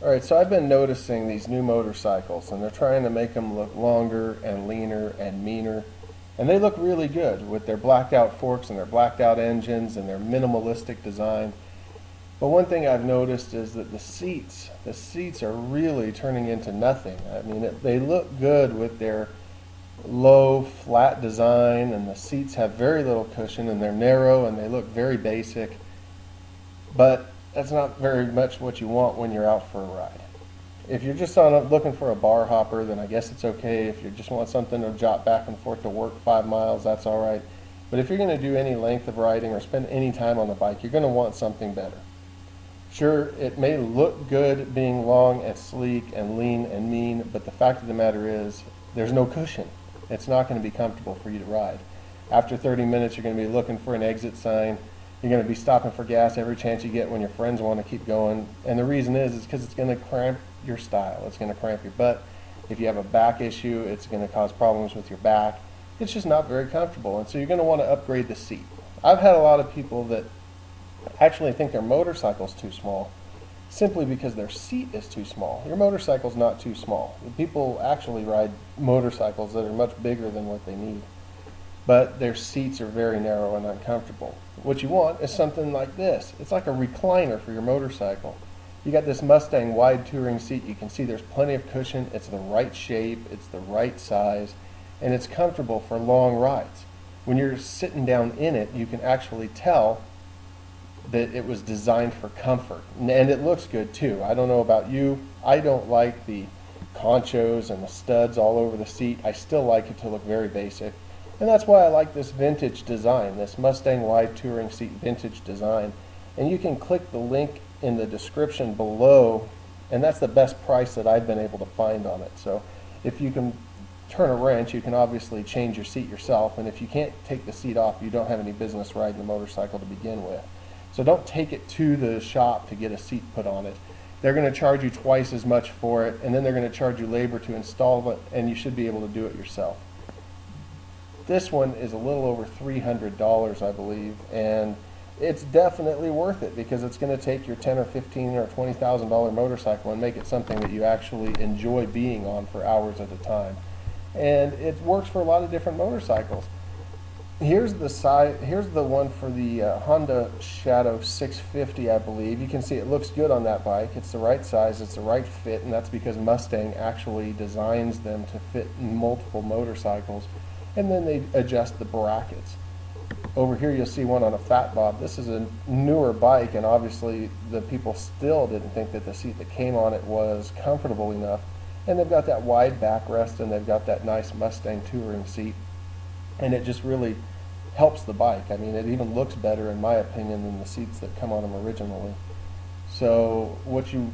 Alright, so I've been noticing these new motorcycles, and they're trying to make them look longer and leaner and meaner. And they look really good with their blacked out forks and their blacked out engines and their minimalistic design. But one thing I've noticed is that the seats are really turning into nothing. I mean, they look good with their low, flat design, and the seats have very little cushion, and they're narrow, and they look very basic. But that's not very much what you want when you're out for a ride. If you're just looking for a bar hopper, then I guess it's okay. If you just want something to jot back and forth to work 5 miles, that's all right. But if you're going to do any length of riding or spend any time on the bike, you're going to want something better. Sure, it may look good being long and sleek and lean and mean, but the fact of the matter is there's no cushion. It's not going to be comfortable for you to ride. After 30 minutes, you're going to be looking for an exit sign. You're going to be stopping for gas every chance you get when your friends want to keep going. And the reason is because it's going to cramp your style. It's going to cramp your butt. If you have a back issue, it's going to cause problems with your back. It's just not very comfortable. And so you're going to want to upgrade the seat. I've had a lot of people that actually think their motorcycle's too small simply because their seat is too small. Your motorcycle's not too small. People actually ride motorcycles that are much bigger than what they need, but their seats are very narrow and uncomfortable. What you want is something like this. It's like a recliner for your motorcycle. You got this Mustang wide touring seat. You can see there's plenty of cushion. It's the right shape, it's the right size, and it's comfortable for long rides. When you're sitting down in it, you can actually tell that it was designed for comfort, and it looks good too. I don't know about you, I don't like the conchos and the studs all over the seat. I still like it to look very basic, and that's why I like this vintage design, this Mustang wide touring seat vintage design. And you can click the link in the description below, and that's the best price that I've been able to find on it. So if you can turn a wrench, you can obviously change your seat yourself, and if you can't take the seat off, you don't have any business riding the motorcycle to begin with. So don't take it to the shop to get a seat put on it. They're going to charge you twice as much for it, and then they're going to charge you labor to install it, and you should be able to do it yourself. This one is a little over $300, I believe, and it's definitely worth it because it's going to take your $10 or $15 or $20,000 motorcycle and make it something that you actually enjoy being on for hours at a time. And it works for a lot of different motorcycles. Here's the one for the Honda Shadow 650, I believe. You can see it looks good on that bike. It's the right size, it's the right fit, and that's because Mustang actually designs them to fit in multiple motorcycles, and then they adjust the brackets. Over here you'll see one on a Fat Bob. This is a newer bike, and obviously the people still didn't think that the seat that came on it was comfortable enough. And they've got that wide backrest, and they've got that nice Mustang touring seat, and it just really helps the bike. I mean, it even looks better in my opinion than the seats that come on them originally. So what you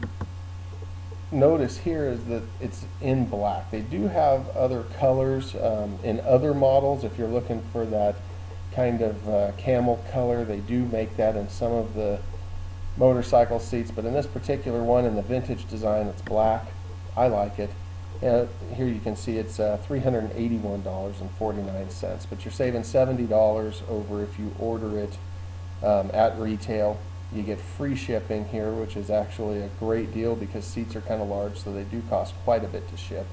notice here is that it's in black. They do have other colors in other models. If you're looking for that kind of camel color, they do make that in some of the motorcycle seats, but in this particular one, in the vintage design, it's black. I like it. Here you can see it's $381.49, but you're saving $70 over if you order it at retail. You get free shipping here, which is actually a great deal because seats are kind of large, so they do cost quite a bit to ship.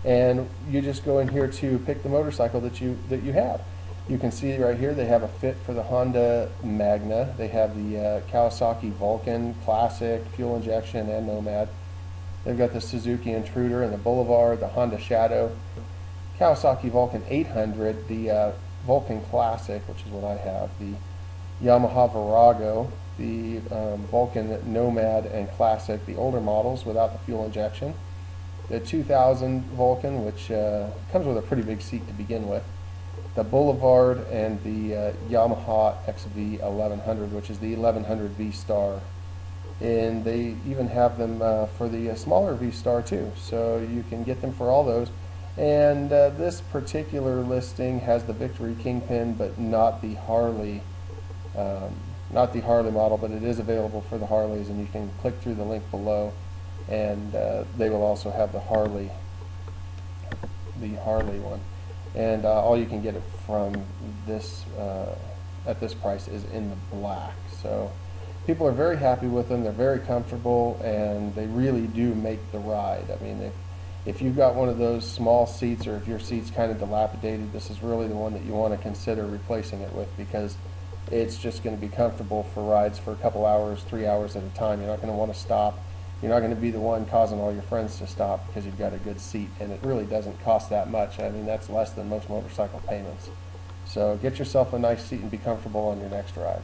And you just go in here to pick the motorcycle that you have. You can see right here they have a fit for the Honda Magna. They have the Kawasaki Vulcan Classic, fuel injection, and Nomad. They've got the Suzuki Intruder and the Boulevard, the Honda Shadow, Kawasaki Vulcan 800, the Vulcan Classic, which is what I have, the Yamaha Virago, the Vulcan Nomad and Classic, the older models without the fuel injection, the 2000 Vulcan, which comes with a pretty big seat to begin with, the Boulevard, and the Yamaha XV 1100, which is the 1100 V-Star. And they even have them for the smaller V-Star too, so you can get them for all those. And this particular listing has the Victory Kingpin, but not the Harley model, but it is available for the Harleys, and you can click through the link below, and they will also have the Harley one. And all you can get it from this at this price is in the black. So people are very happy with them. They're very comfortable, and they really do make the ride. I mean, if you've got one of those small seats, or if your seat's kind of dilapidated, this is really the one that you want to consider replacing it with, because it's just going to be comfortable for rides for a couple hours, 3 hours at a time. You're not going to want to stop. You're not going to be the one causing all your friends to stop because you've got a good seat, and it really doesn't cost that much. I mean, that's less than most motorcycle payments. So get yourself a nice seat and be comfortable on your next ride.